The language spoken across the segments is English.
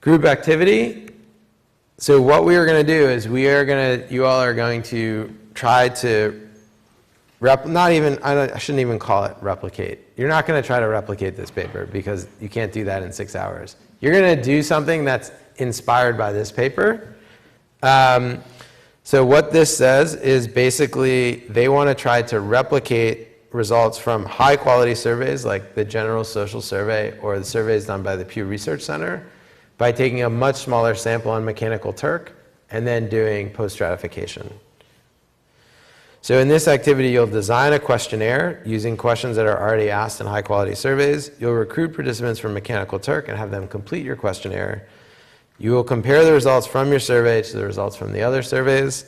Group activity. So what we are going to do is you all are going to try to I shouldn't even call it replicate. You're not going to try to replicate this paper because you can't do that in 6 hours. You're going to do something that's inspired by this paper. So what this says is basically they want to try to replicate results from high quality surveys like the General Social Survey or the surveys done by the Pew Research Center by taking a much smaller sample on Mechanical Turk and then doing post-stratification. So in this activity, you'll design a questionnaire using questions that are already asked in high quality surveys. You'll recruit participants from Mechanical Turk and have them complete your questionnaire. You will compare the results from your survey to the results from the other surveys.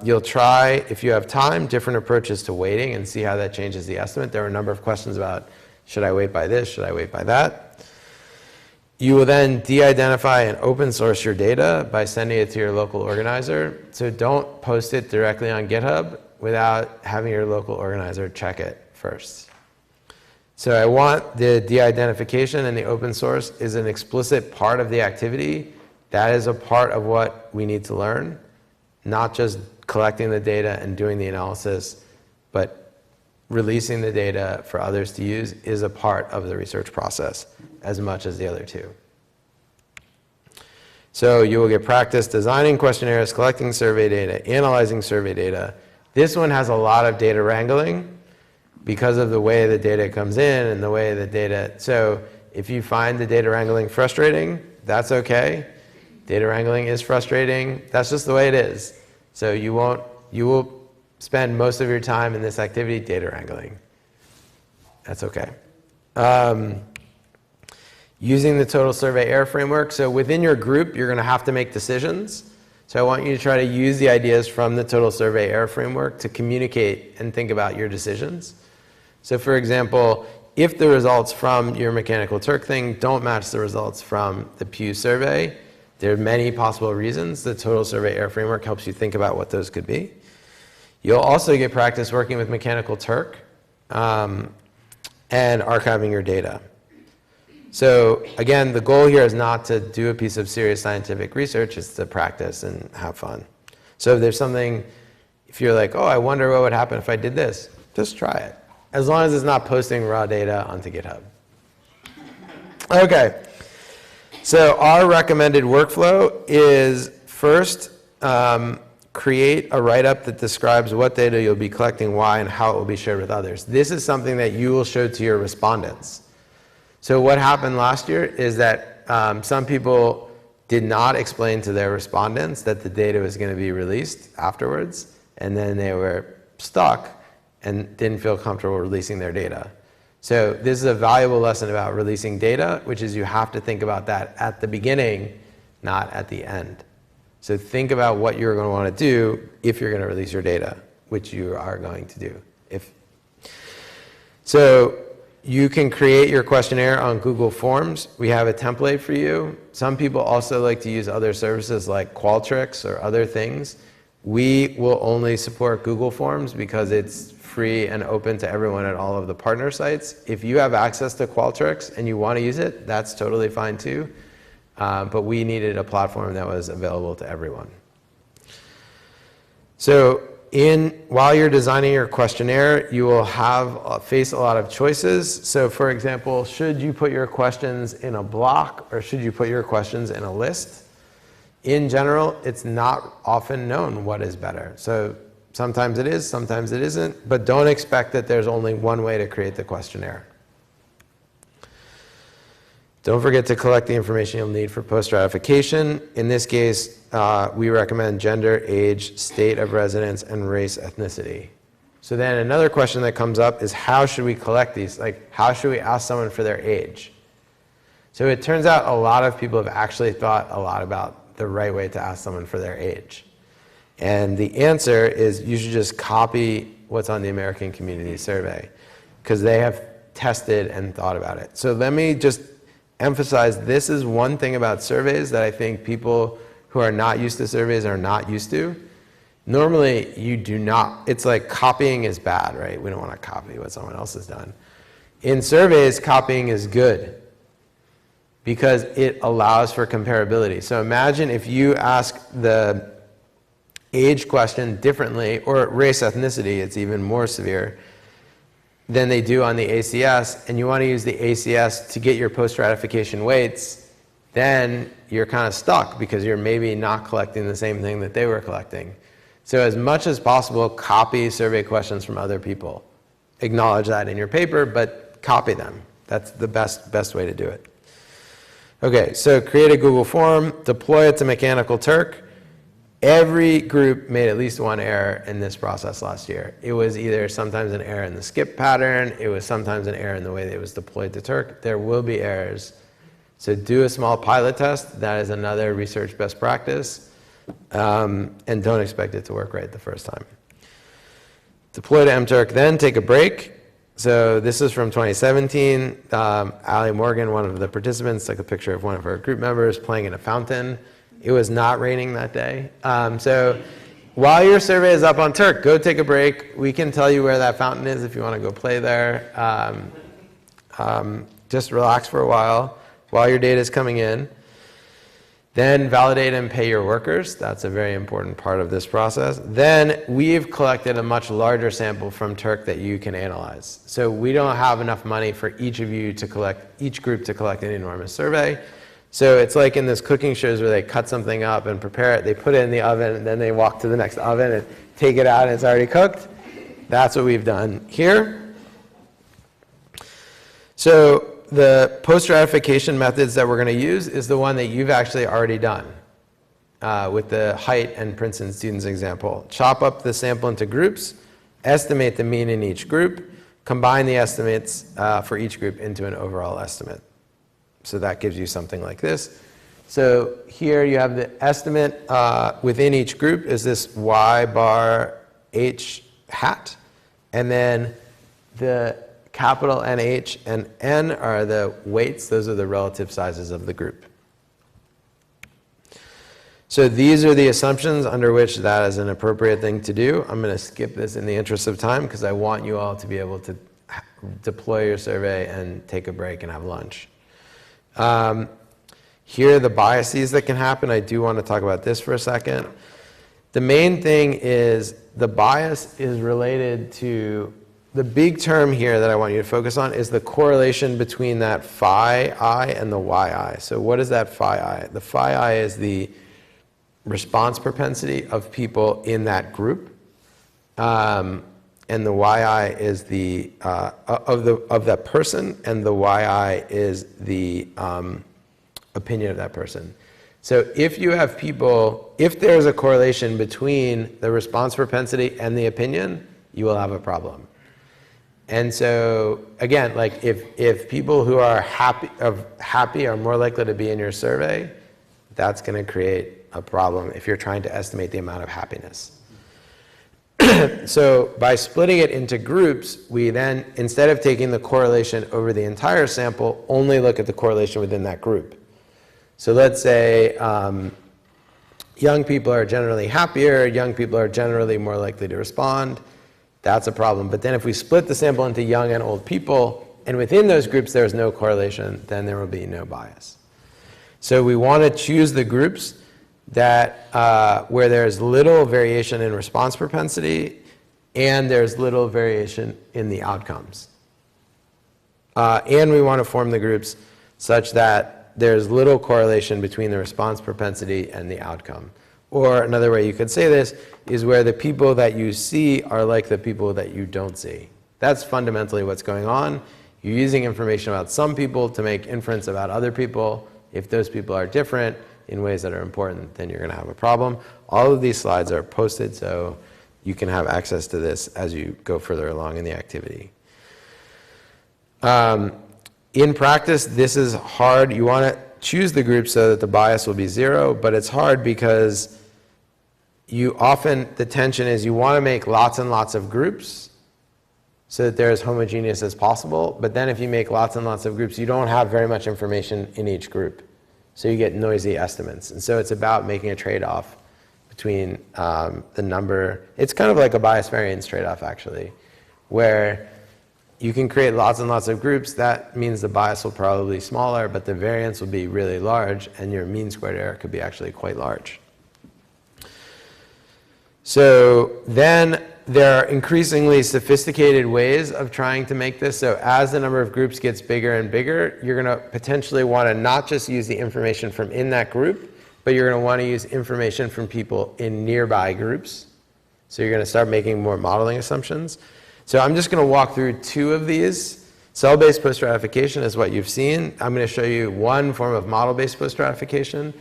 You'll try, if you have time, different approaches to weighting and see how that changes the estimate. There are a number of questions about, should I weight by this, should I weight by that? You will then de-identify and open source your data by sending it to your local organizer. So don't post it directly on GitHub without having your local organizer check it first. So I want the de-identification and the open source is an explicit part of the activity. That is a part of what we need to learn, not just collecting the data and doing the analysis, but releasing the data for others to use is a part of the research process as much as the other two. So you will get practice designing questionnaires, collecting survey data, analyzing survey data. This one has a lot of data wrangling because of the way the data comes in and the way the data, so if you find the data wrangling frustrating, that's okay. Data wrangling is frustrating. That's just the way it is. So you will spend most of your time in this activity data wrangling. That's okay. Using the total survey error framework. So within your group, you're going to have to make decisions. So I want you to try to use the ideas from the total survey error framework to communicate and think about your decisions. So for example, if the results from your Mechanical Turk thing don't match the results from the Pew survey, there are many possible reasons. The total survey error framework helps you think about what those could be. You'll also get practice working with Mechanical Turk and archiving your data. So again, the goal here is not to do a piece of serious scientific research, it's to practice and have fun. So if there's something, if you're like, oh, I wonder what would happen if I did this, just try it. As long as it's not posting raw data onto GitHub. Okay, so our recommended workflow is first, create a write-up that describes what data you'll be collecting, why, and how it will be shared with others. This is something that you will show to your respondents. So what happened last year is that some people did not explain to their respondents that the data was going to be released afterwards, and then they were stuck and didn't feel comfortable releasing their data. So this is a valuable lesson about releasing data, which is you have to think about that at the beginning, not at the end. So think about what you're going to want to do if you're going to release your data, which you are going to do. So you can create your questionnaire on Google Forms. We have a template for you. Some people also like to use other services like Qualtrics or other things. We will only support Google Forms because it's free and open to everyone at all of the partner sites. If you have access to Qualtrics and you want to use it, that's totally fine too. But we needed a platform that was available to everyone. So while you're designing your questionnaire, you will face a lot of choices. So for example, should you put your questions in a block or should you put your questions in a list? In general, it's not often known what is better. So sometimes it is, sometimes it isn't, but don't expect that there's only one way to create the questionnaire. Don't forget to collect the information you'll need for post-stratification. In this case, we recommend gender, age, state of residence, and race, ethnicity. So then another question that comes up is how should we collect these? Like, how should we ask someone for their age? So it turns out a lot of people have actually thought a lot about the right way to ask someone for their age. And the answer is you should just copy what's on the American Community Survey because they have tested and thought about it. So let me just emphasize, this is one thing about surveys that I think people who are not used to surveys are not used to. Normally, you do not, it's like copying is bad, right? We don't want to copy what someone else has done. In surveys, copying is good. because it allows for comparability. So imagine if you ask the age question differently, or race ethnicity, it's even more severe than they do on the ACS, and you want to use the ACS to get your post-stratification weights, then you're kind of stuck because you're maybe not collecting the same thing that they were collecting. So as much as possible, copy survey questions from other people. Acknowledge that in your paper, but copy them. That's the best way to do it. Okay, so create a Google form, deploy it to Mechanical Turk. Every group made at least one error in this process last year. It was either sometimes an error in the skip pattern, it was sometimes an error in the way that it was deployed to Turk. There will be errors. So do a small pilot test. That is another research best practice. And don't expect it to work right the first time. Deploy to mturk, then take a break. So this is from 2017. Ali Morgan, one of the participants, took a picture of one of her group members playing in a fountain. It was not raining that day. So while your survey is up on Turk, go take a break. We can tell you where that fountain is if you want to go play there. Just relax for a while your data is coming in. Then validate and pay your workers. That's a very important part of this process. Then we've collected a much larger sample from Turk that you can analyze. So we don't have enough money for each of you to collect, each group to collect an enormous survey. So it's like in those cooking shows where they cut something up and prepare it, they put it in the oven, and then they walk to the next oven and take it out and it's already cooked. That's what we've done here. So the post-stratification methods that we're going to use is the one that you've actually already done with the Height and Princeton students example. Chop up the sample into groups, estimate the mean in each group, combine the estimates for each group into an overall estimate. So that gives you something like this. So here you have the estimate within each group is this Y bar H hat, and then the capital NH and N are the weights. Those are the relative sizes of the group. So these are the assumptions under which that is an appropriate thing to do. I'm going to skip this in the interest of time because I want you all to be able to deploy your survey and take a break and have lunch. Here are the biases that can happen. I do want to talk about this for a second. The main thing is the bias is related to the big term here that I want you to focus on is the correlation between that phi I and the yi. So what is that phi I? The phi I is the response propensity of people in that group, and the yi is the of that person, and the yi is the opinion of that person. So if you have people, if there's a correlation between the response propensity and the opinion, you will have a problem. And so again, like if people who are happy are more likely to be in your survey, that's going to create a problem if you're trying to estimate the amount of happiness. So by splitting it into groups, we then, instead of taking the correlation over the entire sample, only look at the correlation within that group. So let's say young people are generally happier, young people are generally more likely to respond. That's a problem. But then if we split the sample into young and old people, and within those groups there's no correlation, then there will be no bias. So we want to choose the groups that where there's little variation in response propensity and there's little variation in the outcomes. And we want to form the groups such that there's little correlation between the response propensity and the outcome. Or another way you could say this is where the people that you see are like the people that you don't see. That's fundamentally what's going on. You're using information about some people to make inference about other people. If those people are different in ways that are important, then you're going to have a problem. All of these slides are posted, so you can have access to this as you go further along in the activity. In practice, this is hard. You want to choose the group so that the bias will be 0, but it's hard because the tension is you want to make lots and lots of groups so that they're as homogeneous as possible, but then if you make lots and lots of groups, you don't have very much information in each group. So you get noisy estimates. And so it's about making a trade-off between the number. It's kind of like a bias variance trade-off, actually, where you can create lots and lots of groups. That means the bias will probably be smaller, but the variance will be really large, and your mean squared error could be actually quite large. So then there are increasingly sophisticated ways of trying to make this. So as the number of groups gets bigger and bigger, you're going to potentially want to not just use the information from in that group, but you're going to want to use information from people in nearby groups. So you're going to start making more modeling assumptions. So I'm just going to walk through two of these. Cell-based post-stratification is what you've seen. I'm going to show you one form of model-based post-stratification.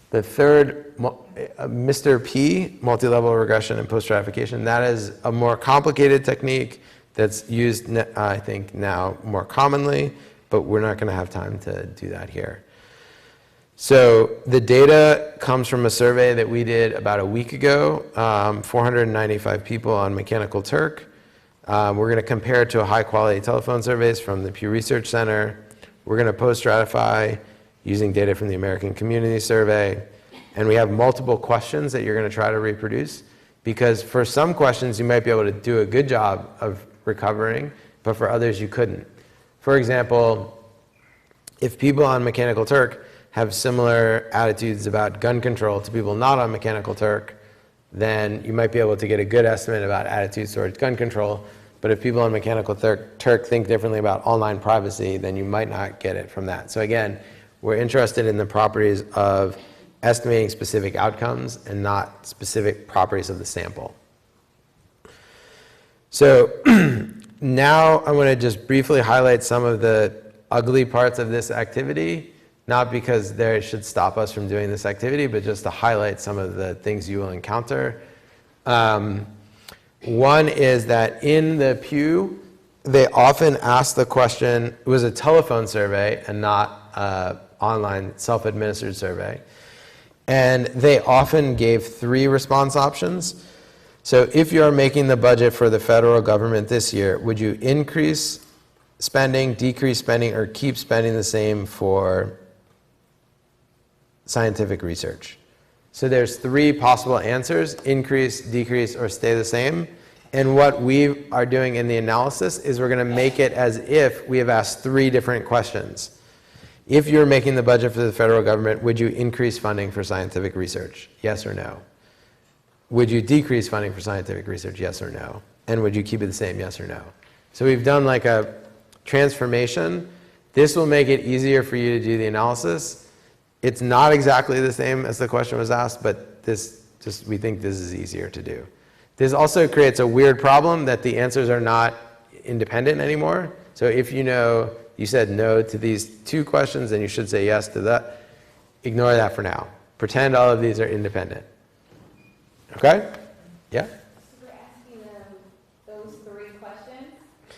The third, Mr. P, multi-level regression and post-stratification, that is a more complicated technique that's used, I think, now more commonly, but we're not going to have time to do that here. So the data comes from a survey that we did about a week ago, 495 people on Mechanical Turk. We're going to compare it to high-quality telephone surveys from the Pew Research Center. We're going to post-stratify using data from the American Community Survey. And we have multiple questions that you're going to try to reproduce, because for some questions you might be able to do a good job of recovering, but for others you couldn't. For example, if people on Mechanical Turk have similar attitudes about gun control to people not on Mechanical Turk, then you might be able to get a good estimate about attitudes towards gun control. But if people on Mechanical Turk think differently about online privacy, then you might not get it from that. So again, we're interested in the properties of estimating specific outcomes and not specific properties of the sample. So now I'm going to just briefly highlight some of the ugly parts of this activity, not because they should stop us from doing this activity, but just to highlight some of the things you will encounter. One is that in the Pew, they often ask the question, it was a telephone survey and not online self-administered survey. And they often gave 3 response options. So if you're making the budget for the federal government this year, would you increase spending, decrease spending, or keep spending the same for scientific research? So there's 3 possible answers: increase, decrease, or stay the same. And what we are doing in the analysis is we're going to make it as if we have asked 3 different questions. If you're making the budget for the federal government, would you increase funding for scientific research? Yes or no? Would you decrease funding for scientific research? Yes or no? And would you keep it the same? Yes or no? So we've done like a transformation. This will make it easier for you to do the analysis. It's not exactly the same as the question was asked, but we think this is easier to do. This also creates a weird problem that the answers are not independent anymore. So if you said no to these 2 questions, and you should say yes to that. Ignore that for now. Pretend all of these are independent. Okay? Yeah? So we're asking them those 3 questions?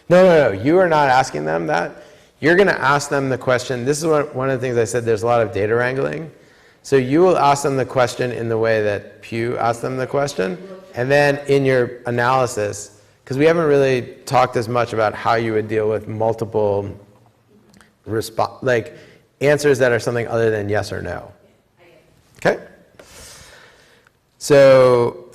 No. You are not asking them that. You're going to ask them the question. This is one of the things I said, there's a lot of data wrangling. So you will ask them the question in the way that Pew asked them the question. And then in your analysis, because we haven't really talked as much about how you would deal with multiple like answers that are something other than yes or no. Okay? So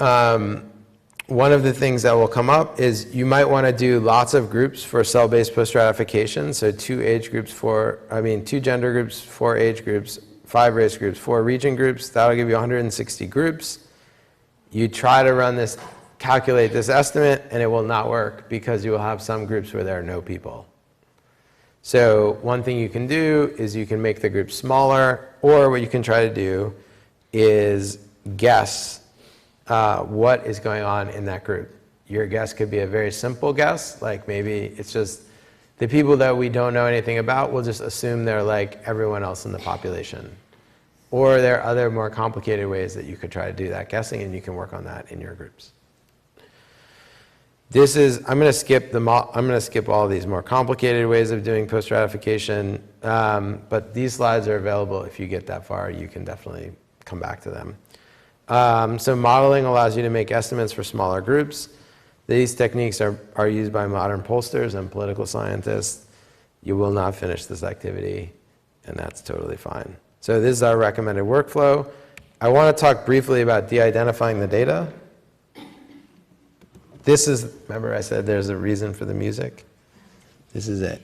one of the things that will come up is you might want to do lots of groups for cell-based post-stratification. So 2 age groups, 2 gender groups, 4 age groups, 5 race groups, 4 region groups. That'll give you 160 groups. You try to run this, calculate this estimate, and it will not work because you will have some groups where there are no people. So one thing you can do is you can make the group smaller, or what you can try to do is guess what is going on in that group. Your guess could be a very simple guess, like maybe it's just the people that we don't know anything about, we'll just assume they're like everyone else in the population. Or there are other more complicated ways that you could try to do that guessing, and you can work on that in your groups. I'm going to skip all these more complicated ways of doing post-stratification, but these slides are available. If you get that far, you can definitely come back to them. So modeling allows you to make estimates for smaller groups. These techniques are used by modern pollsters and political scientists. You will not finish this activity, and that's totally fine. So this is our recommended workflow. I want to talk briefly about de-identifying the data. Remember I said there's a reason for the music? This is it.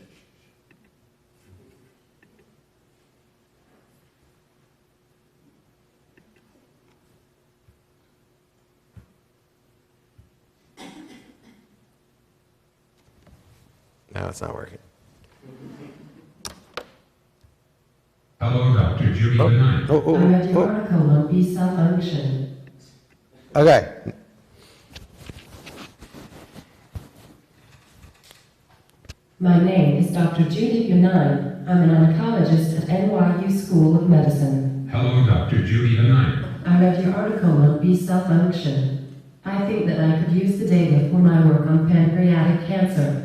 Now it's not working. Hello, Dr. Judy Benign. Oh, oh, I read your oh. article on B-cell function. Okay. My name is Dr. Judy Benign. I'm an oncologist at NYU School of Medicine. Hello, Dr. Judy Benign. I read your article on B-cell function. I think that I could use the data for my work on pancreatic cancer.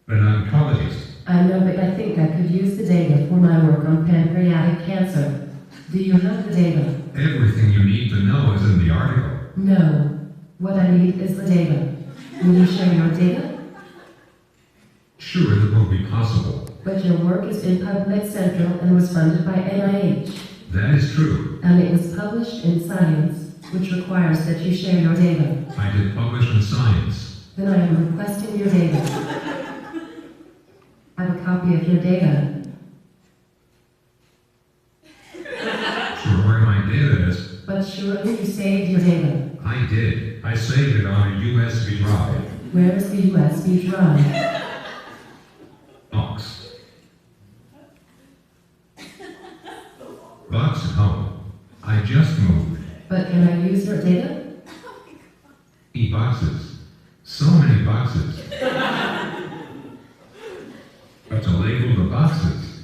An oncologist. I know, but I think I could use the data for my work on pancreatic cancer. Do you have the data? Everything you need to know is in the article. No. What I need is the data. Will you share your data? Sure, it will be possible. But your work is in PubMed Central and was funded by NIH. That is true. And it was published in Science, which requires that you share your data. I did publish in Science. Then I am requesting your data. I have a copy of your data. Sure, where my data is. But surely you saved your data. I did. I saved it on a USB drive. Where is the USB drive? Box. Box at home. I just moved. But can I use your data? E-boxes. So many boxes. But to label the boxes.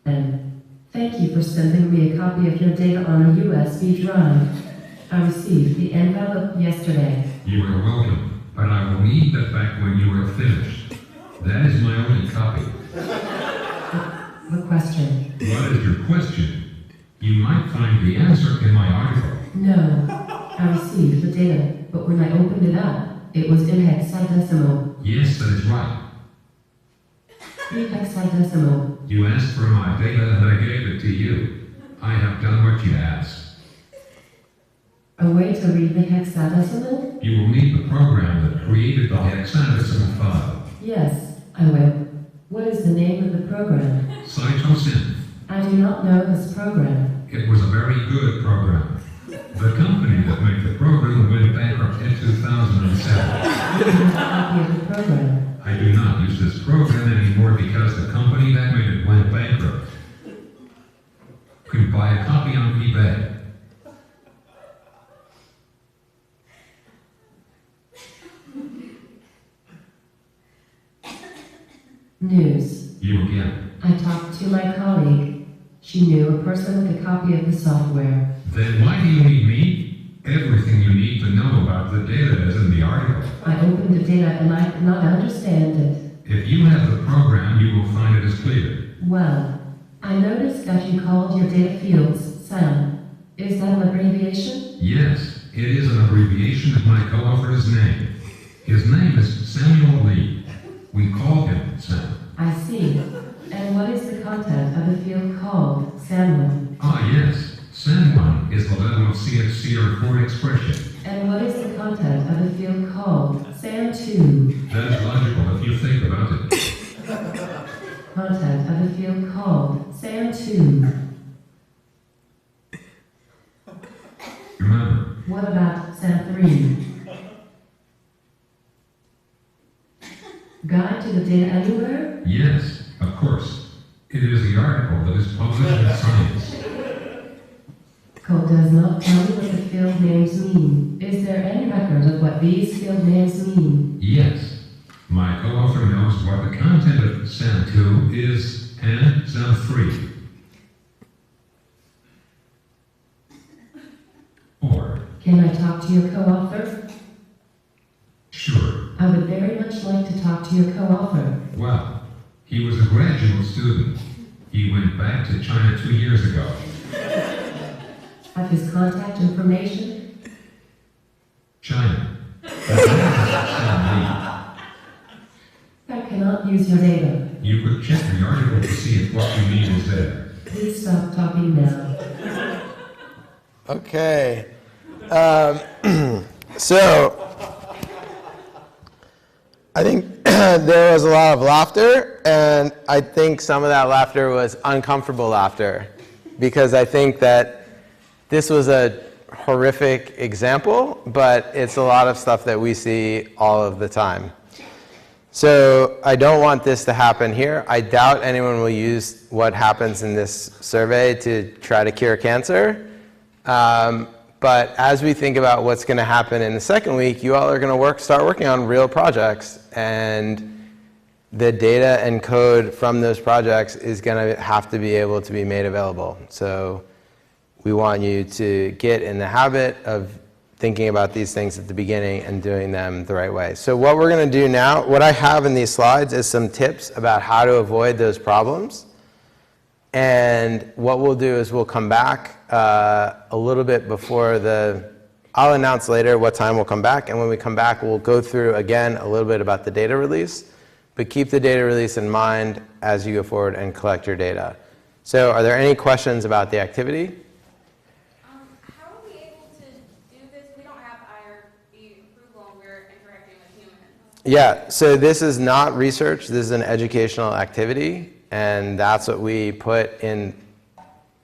And thank you for sending me a copy of your data on a USB drive. I received the envelope yesterday. You are welcome, but I will need that back when you are finished. That is my only copy. The question. What is your question? You might find the answer in my article. No. I received the data, but when I opened it up, it was in hexadecimal. Yes, that is right. 3 hexadecimal. You asked for my data and I gave it to you. I have done what you asked. A way to read the hexadecimal? You will need the program that created the hexadecimal file. Yes, I will. What is the name of the program? Cytosynth. I do not know this program. It was a very good program. The company that made the program went bankrupt in 2007. Do you have a copy of the program? I do not use this program anymore because the company that made it went bankrupt. You can buy a copy on eBay. News. You again. I talked to my colleague. She knew a person with a copy of the software. Then why do you need me? Everything you need to know about the data is in the article. I opened the data and I could not understand it. If you have the program, you will find it is clear. Well, I noticed that you called your data fields SAM. Is that an abbreviation? Yes, it is an abbreviation of my co-author's name. His name is Samuel Lee. We call him Sam. I see. And what is the content of the field called SAM1? Ah, yes. SAM1 is the level of CXC or expression. And what is the content of the field called SAM2? That is logical if you think about it. Content of the field called SAM2. Remember, What about SAM3? Guide to the data anywhere? yes, of course. It is the article that is published in Science. Code does not tell me what the field names mean. Is there any record of what these field names mean? Yes, my co-author knows what the content of SAM2 is and SAM3. Or, Can I talk to your co-author? sure, I would very much like to talk to your co-author. well, he was a graduate student. He went back to China 2 years ago. Have his contact information? China. Sam I cannot use your data. Lee. You could check the article to see if what you need is there. Please stop talking now. Okay. So I think there was a lot of laughter, and I think some of that laughter was uncomfortable laughter, because I think that this was a horrific example, but it's a lot of stuff that we see all of the time. So I don't want this to happen here. I doubt anyone will use what happens in this survey to try to cure cancer. But as we think about what's going to happen in the second week, you all are going to start working on real projects, and the data and code from those projects is going to have to be able to be made available. So we want you to get in the habit of thinking about these things at the beginning and doing them the right way. So what we're going to do now, what I have in these slides is some tips about how to avoid those problems. And what we'll do is we'll come back a little bit before I'll announce later what time we'll come back. And when we come back, we'll go through again a little bit about the data release. But keep the data release in mind as you go forward and collect your data. So are there any questions about the activity? How are we able to do this? We don't have IRB approval and we're interacting with humans. Yeah, so this is not research. This is an educational activity. And that's what we put in.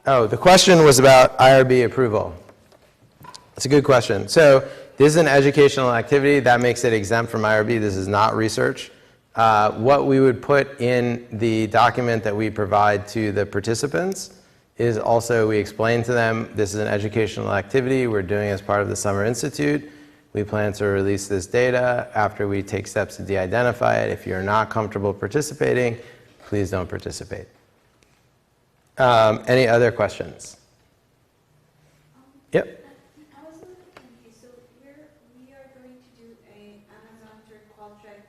Oh, the question was about IRB approval. That's a good question. So this is an educational activity. That makes it exempt from IRB. This is not research. What we would put in the document that we provide to the participants is also we explain to them this is an educational activity we're doing as part of the Summer Institute. We plan to release this data after we take steps to de-identify it. If you're not comfortable participating, please don't participate. Any other questions? Yep. I was a little confused. So we are going to do an Amazon Qualtrics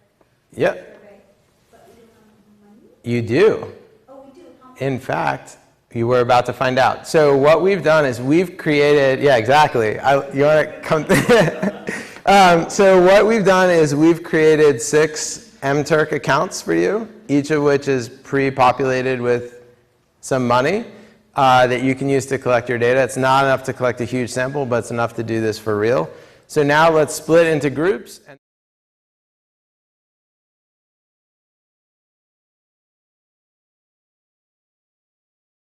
Yep. survey, but we don't have money? You do. Oh, we do. How much? In fact, you were about to find out. So what we've done is we've created, yeah, exactly. You want to come? So what we've done is we've created 6 MTurk accounts for you, each of which is pre-populated with some money that you can use to collect your data. It's not enough to collect a huge sample, but it's enough to do this for real. So now let's split into groups.